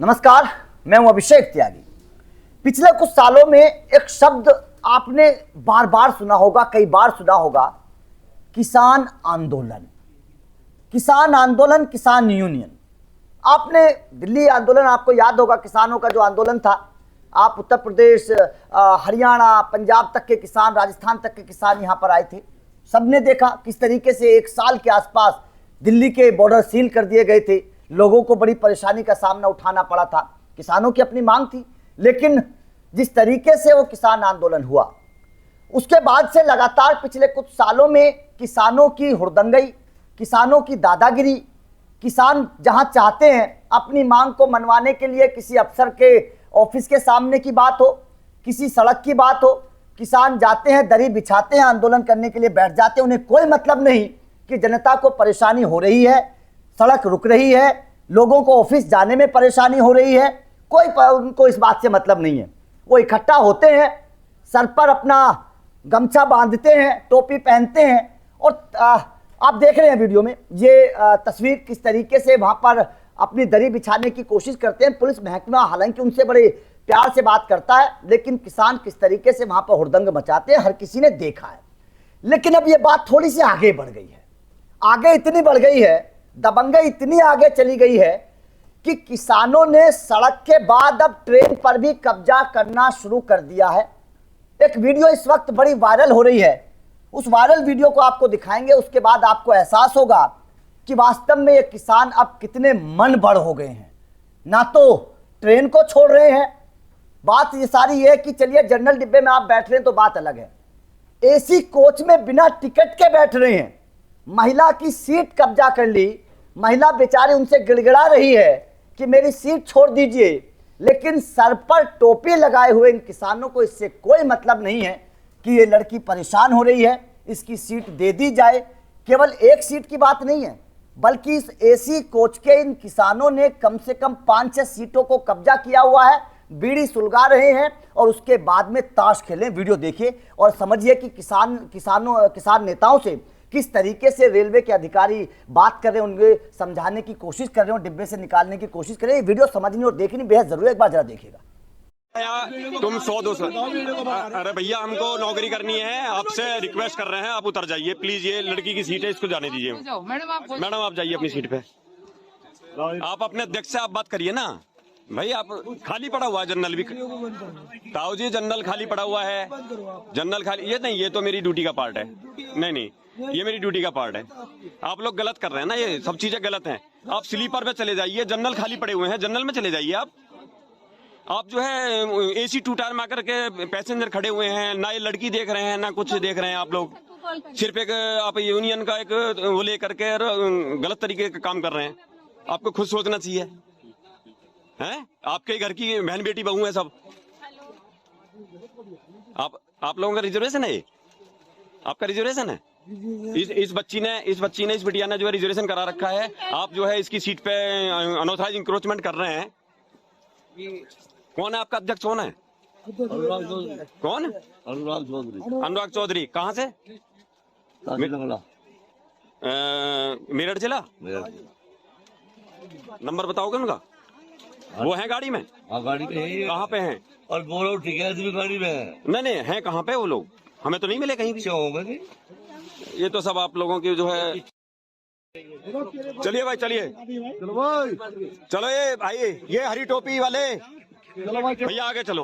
नमस्कार, मैं हूं अभिषेक त्यागी। पिछले कुछ सालों में एक शब्द आपने बार बार सुना होगा, कई बार सुना होगा, किसान आंदोलन। किसान आंदोलन, किसान यूनियन। आपने दिल्ली आंदोलन, आपको याद होगा किसानों का जो आंदोलन था। आप उत्तर प्रदेश, हरियाणा, पंजाब तक के किसान, राजस्थान तक के किसान यहां पर आए थे। सबने देखा किस तरीके से एक साल के आसपास दिल्ली के बॉर्डर सील कर दिए गए थे। लोगों को बड़ी परेशानी का सामना उठाना पड़ा था। किसानों की अपनी मांग थी, लेकिन जिस तरीके से वो किसान आंदोलन हुआ, उसके बाद से लगातार पिछले कुछ सालों में किसानों की हुड़दंगई, किसानों की दादागिरी, किसान जहां चाहते हैं अपनी मांग को मनवाने के लिए, किसी अफसर के ऑफिस के सामने की बात हो, किसी सड़क की बात हो, किसान जाते हैं, दरी बिछाते हैं, आंदोलन करने के लिए बैठ जाते हैं। उन्हें कोई मतलब नहीं कि जनता को परेशानी हो रही है, सड़क रुक रही है, लोगों को ऑफिस जाने में परेशानी हो रही है। उनको इस बात से मतलब नहीं है। वो इकट्ठा होते हैं, सर पर अपना गमछा बांधते हैं, टोपी पहनते हैं, और आप देख रहे हैं वीडियो में ये तस्वीर किस तरीके से वहां पर अपनी दरी बिछाने की कोशिश करते हैं। पुलिस महकमा हालांकि उनसे बड़े प्यार से बात करता है, लेकिन किसान किस तरीके से वहां पर हुड़दंग मचाते हैं हर किसी ने देखा है। लेकिन अब ये बात थोड़ी सी आगे बढ़ गई है। आगे इतनी बढ़ गई है, दबंगई इतनी आगे चली गई है कि किसानों ने सड़क के बाद अब ट्रेन पर भी कब्जा करना शुरू कर दिया है। एक वीडियो इस वक्त बड़ी वायरल हो रही है, उस वायरल वीडियो को आपको दिखाएंगे। उसके बाद आपको एहसास होगा कि वास्तव में ये किसान अब कितने मन बढ़ हो गए हैं। ना तो ट्रेन को छोड़ रहे हैं, बात ये सारी है कि चलिए जनरल डिब्बे में आप बैठ रहे हैं तो बात अलग है, एसी कोच में बिना टिकट के बैठ रहे हैं। महिला की सीट कब्जा कर ली, महिला बेचारी उनसे गिड़गिड़ा रही है कि मेरी सीट छोड़ दीजिए, लेकिन सर पर टोपी लगाए हुए इन किसानों को इससे कोई मतलब नहीं है कि ये लड़की परेशान हो रही है, इसकी सीट दे दी जाए। केवल एक सीट की बात नहीं है, बल्कि इस एसी कोच के इन किसानों ने कम से कम 5-6 सीटों को कब्जा किया हुआ है, बीड़ी सुलगा रहे हैं और उसके बाद में ताश खेलें। वीडियो देखिए और समझिए कि किसान नेताओं से किस तरीके से रेलवे के अधिकारी बात कर रहे हैं, उनके समझाने की कोशिश कर रहे हैं, डिब्बे से निकालने की कोशिश कर रहे हैं। ये वीडियो समझनी और देखनी बेहद जरूरी है, एक बार जरा देखिएगा। तुम 100-200, अरे भैया हमको नौकरी करनी है, आपसे रिक्वेस्ट कर रहे हैं, आप उतर जाइए प्लीज। ये लड़की की सीट है, इसको जाने दीजिए। मैडम आप जाइए अपनी सीट पे। आप अपने अध्यक्ष से आप बात करिए ना भाई। आप खाली पड़ा हुआ है जनरल भी, ताऊ जी जनरल खाली पड़ा हुआ है, जनरल खाली। ये नहीं, ये तो मेरी ड्यूटी का पार्ट है। नहीं, ये मेरी ड्यूटी का पार्ट है। आप लोग गलत कर रहे हैं ना, ये सब चीजें गलत हैं। आप स्लीपर पे चले जाइए, जनरल खाली पड़े हुए हैं, जनरल में चले जाइए। आप जो है एसी 2 टायर में आकर के पैसेंजर खड़े हुए हैं, ना ये लड़की देख रहे हैं ना कुछ देख रहे हैं। आप लोग सिर्फ एक आप यूनियन का एक वो लेकर के गलत तरीके का काम कर रहे हैं। आपको खुद सोचना चाहिए हैं, आपके घर की बहन बेटी बहू है सब। आप लोगों का रिजर्वेशन है, ये आपका रिजर्वेशन है। इस बच्ची ने इस बिटिया ने जो है रिजर्वेशन करा रखा है। आप जो है इसकी सीट पे अनऑथराइज इंक्रोचमेंट कर रहे हैं। कौन है आपका अध्यक्ष? कौन है? कौन? अनुराग चौधरी। कहाँ से? मेरठ जिला। नंबर बताओगे उनका? वो है गाड़ी में? गाड़ी पे है। कहाँ पे हैं? और बोलो ठीक है, भी गाड़ी में है। नहीं है, कहाँ पे वो लोग? हमें तो नहीं मिले कहीं भी। ये तो सब आप लोगों की जो है। चलिए भाई, चलिए चलो। ये भाई, ये हरी टोपी वाले भैया आगे चलो,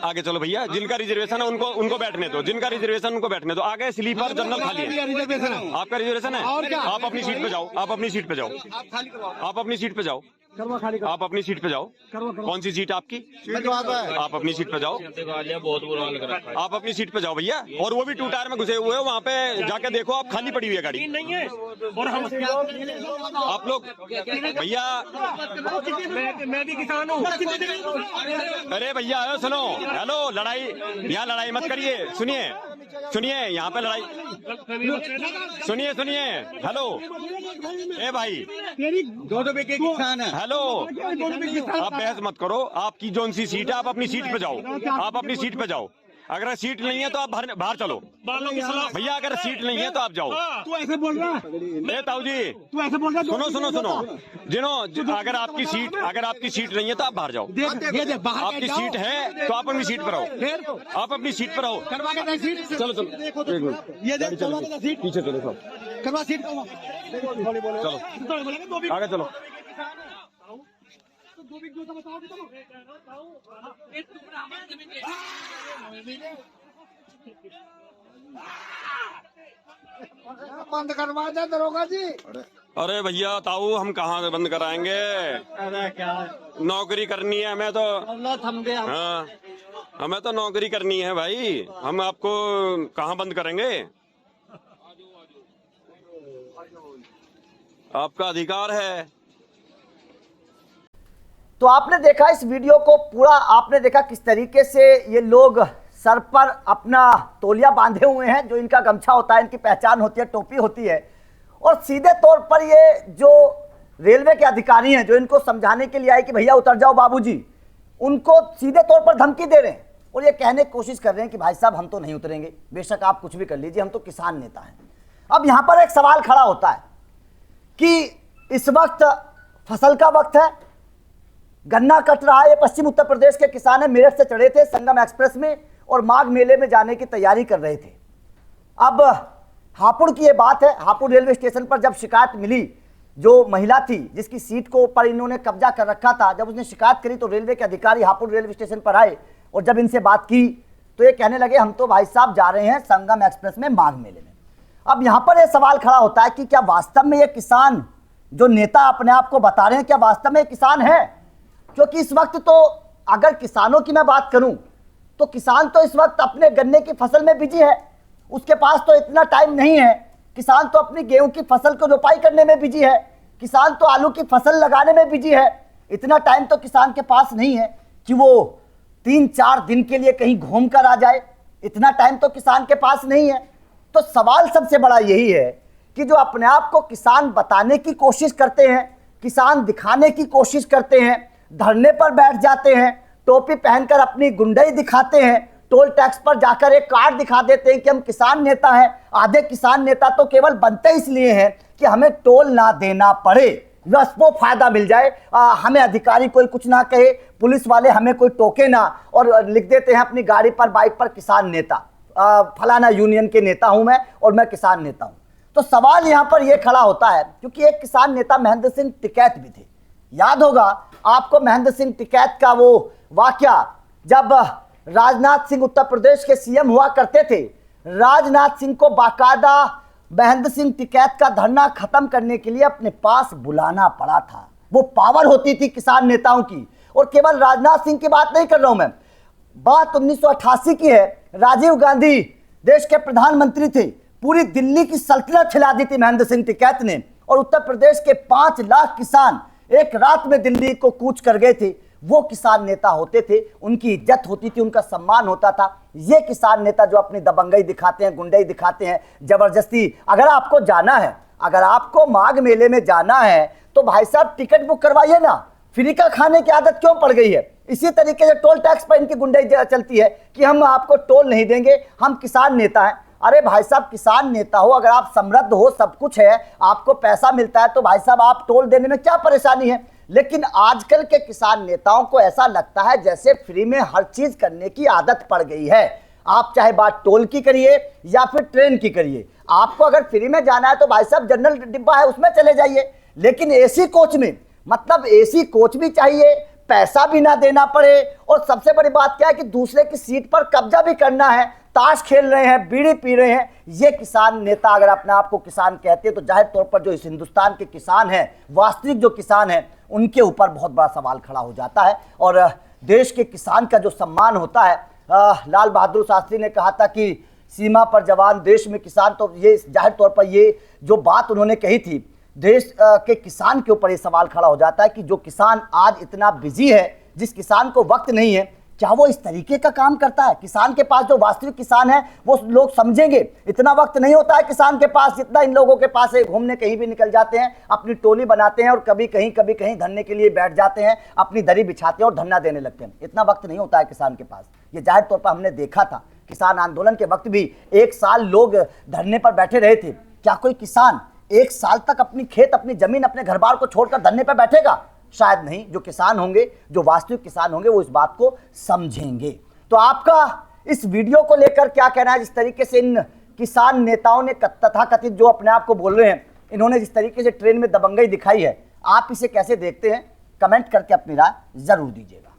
आगे चलो भैया। जिनका रिजर्वेशन है उनको बैठने दो, जिनका रिजर्वेशन उनको बैठने दो। आगे स्लीपर जनरल खाली है। आपका रिजर्वेशन है, आप अपनी सीट पे जाओ, आप अपनी सीट पे जाओ, आप अपनी सीट पे जाओ, आप अपनी सीट पे जाओ। कौन सी सीट आपकी? आप अपनी सीट पे जाओ, बहुत बुरा हाल करा। आप अपनी सीट पे जाओ भैया। और वो भी 2 टायर में घुसे हुए हो, वहाँ पे जाके देखो, आप खाली पड़ी हुई है गाड़ी। नहीं है और हम आप लोग भैया, मैं भी किसान हूँ। अरे भैया सुनो, हेलो, यहाँ लड़ाई मत करिए। सुनिए, यहाँ पे लड़ाई सुनिए। हेलो, ए भाई, दो बेटे किसान है। हेलो, आप बहस मत करो। आपकी जोन सी सीट है, आप अपनी सीट पे जाओ, आप अपनी सीट पे जाओ। अगर सीट नहीं है तो आप बाहर चलो बालों के खिलाफ भैया, अगर सीट नहीं है तो आप जाओ। तू ऐसे बोल रहा ए ताऊ जी, तू ऐसे बोल रहा सुनो अगर आपकी सीट नहीं है तो आप बाहर जाओ। आपकी सीट है तो आप अपनी सीट पर आओ, आप अपनी सीट पर आओ। करवा के सीट चलो चलो ये देख करवा के सीट पीछे चलो सब, करवा सीट चलो आगे चलो। बंद करवा दे दरोगा जी। अरे भैया ताऊ, हम कहाँ से बंद कराएंगे? अरे क्या नौकरी करनी है हमें तो। अल्लाह थम गया। हाँ, हमें तो नौकरी करनी है भाई, हम आपको कहाँ बंद करेंगे? आपका अधिकार है। तो आपने देखा इस वीडियो को पूरा, आपने देखा किस तरीके से ये लोग सर पर अपना तौलिया बांधे हुए हैं, जो इनका गमछा होता है, इनकी पहचान होती है, टोपी होती है, और सीधे तौर पर ये जो रेलवे के अधिकारी हैं जो इनको समझाने के लिए आए कि भैया उतर जाओ बाबूजी, उनको सीधे तौर पर धमकी दे रहे हैं और ये कहने की कोशिश कर रहे हैं कि भाई साहब हम तो नहीं उतरेंगे, बेशक आप कुछ भी कर लीजिए, हम तो किसान नेता हैं। अब यहाँ पर एक सवाल खड़ा होता है कि इस वक्त फसल का वक्त है, गन्ना कट रहा है, ये पश्चिम उत्तर प्रदेश के किसान हैं, मेरठ से चढ़े थे संगम एक्सप्रेस में और माघ मेले में जाने की तैयारी कर रहे थे। अब हापुड़ की ये बात है, हापुड़ रेलवे स्टेशन पर जब शिकायत मिली, जो महिला थी जिसकी सीट को ऊपर इन्होंने कब्जा कर रखा था, जब उसने शिकायत करी तो रेलवे के अधिकारी हापुड़ रेलवे स्टेशन पर आए और जब इनसे बात की तो ये कहने लगे हम तो भाई साहब जा रहे हैं संगम एक्सप्रेस में माघ मेले में। अब यहाँ पर यह सवाल खड़ा होता है कि क्या वास्तव में ये किसान जो नेता अपने आप को बता रहे हैं, क्या वास्तव में किसान है? क्योंकि इस वक्त तो अगर किसानों की मैं बात करूं तो किसान तो इस वक्त अपने गन्ने की फसल में बिजी है, उसके पास तो इतना टाइम नहीं है। किसान तो अपनी गेहूं की फसल को रोपाई करने में बिजी है, किसान तो आलू की फसल लगाने में बिजी है। इतना टाइम तो किसान के पास नहीं है कि वो 3-4 दिन के लिए कहीं घूम कर आ जाए, इतना टाइम तो किसान के पास नहीं है। तो सवाल सबसे बड़ा यही है कि जो अपने आप को किसान बताने की कोशिश करते हैं, किसान दिखाने की कोशिश करते हैं, धरने पर बैठ जाते हैं, टोपी पहनकर अपनी गुंडई दिखाते हैं, टोल टैक्स पर जाकर एक कार्ड दिखा देते हैं कि हम किसान नेता हैं। आधे किसान नेता तो केवल बनते इसलिए हैं कि हमें टोल ना देना पड़े, बस वो फायदा मिल जाए, हमें अधिकारी कोई कुछ ना कहे, पुलिस वाले हमें कोई टोके ना, और लिख देते हैं अपनी गाड़ी पर बाइक पर किसान नेता, फलाना यूनियन के नेता हूं मैं और मैं किसान नेता हूं। तो सवाल यहां पर यह खड़ा होता है क्योंकि एक किसान नेता महेंद्र सिंह टिकैत भी थे। याद होगा आपको महेंद्र सिंह टिकैत का वो वाकया, जब राजनाथ सिंह उत्तर प्रदेश के सीएम हुआ करते थे, राजनाथ सिंह को बाकायदा महेंद्र सिंह टिकैत का धरना खत्म करने के लिए अपने पास बुलाना पड़ा था। वो पावर होती थी किसान नेताओं की। और केवल राजनाथ सिंह की बात नहीं कर रहा हूं मैं, बात 1988 की है। राजीव गांधी देश के प्रधानमंत्री थे, पूरी दिल्ली की सल्तनत हिला दी थी महेंद्र सिंह टिकैत ने, और उत्तर प्रदेश के 5 लाख किसान एक रात में दिल्ली को कूच कर गए थे। वो किसान नेता होते थे, उनकी इज्जत होती थी, उनका सम्मान होता था। ये किसान नेता जो अपनी दबंगई दिखाते हैं, गुंडई दिखाते हैं, जबरदस्ती। अगर आपको जाना है, अगर आपको माघ मेले में जाना है तो भाई साहब टिकट बुक करवाइए ना, फ्री का खाने की आदत क्यों पड़ गई है? इसी तरीके से टोल टैक्स पर इनकी गुंडई चलती है कि हम आपको टोल नहीं देंगे, हम किसान नेता हैं। अरे भाई साहब, किसान नेता हो, अगर आप समृद्ध हो, सब कुछ है, आपको पैसा मिलता है, तो भाई साहब आप टोल देने में क्या परेशानी है? लेकिन आजकल के किसान नेताओं को ऐसा लगता है जैसे फ्री में हर चीज करने की आदत पड़ गई है। आप चाहे बात टोल की करिए या फिर ट्रेन की करिए, आपको अगर फ्री में जाना है तो भाई साहब जनरल डिब्बा है उसमें चले जाइए, लेकिन एसी कोच में, मतलब एसी कोच भी चाहिए, पैसा भी ना देना पड़े, और सबसे बड़ी बात क्या है कि दूसरे की सीट पर कब्जा भी करना है, ताश खेल रहे हैं, बीड़ी पी रहे हैं। ये किसान नेता अगर अपने आप को किसान कहते हैं तो जाहिर तौर पर जो इस हिंदुस्तान के किसान हैं, वास्तविक जो किसान हैं, उनके ऊपर बहुत बड़ा सवाल खड़ा हो जाता है। और देश के किसान का जो सम्मान होता है, लाल बहादुर शास्त्री ने कहा था कि सीमा पर जवान देश में किसान, तो ये जाहिर तौर पर ये जो बात उन्होंने कही थी, देश के किसान के ऊपर ये सवाल खड़ा हो जाता है कि जो किसान आज इतना बिजी है, जिस किसान को वक्त नहीं है, क्या वो इस तरीके का काम करता है? किसान के पास, जो वास्तविक किसान है, वो लोग समझेंगे इतना वक्त नहीं होता है किसान के पास जितना इन लोगों के पास है। घूमने कहीं भी निकल जाते हैं, अपनी टोली बनाते हैं और कभी कहीं धरने के लिए बैठ जाते हैं, अपनी दरी बिछाते हैं और धरना देने लगते हैं। इतना वक्त नहीं होता है किसान के पास। ये जाहिर तौर पर हमने देखा था किसान आंदोलन के वक्त भी 1 साल लोग धरने पर बैठे रहे थे। क्या कोई किसान 1 साल तक अपनी खेत, अपनी जमीन, अपने घर बार को छोड़कर धरने पर बैठेगा? शायद नहीं। जो किसान होंगे, जो वास्तविक किसान होंगे, वो इस बात को समझेंगे। तो आपका इस वीडियो को लेकर क्या कहना है? जिस तरीके से इन किसान नेताओं ने तथाकथित जो अपने आप को बोल रहे हैं, इन्होंने जिस तरीके से ट्रेन में दबंगई दिखाई है, आप इसे कैसे देखते हैं? कमेंट करके अपनी राय जरूर दीजिएगा।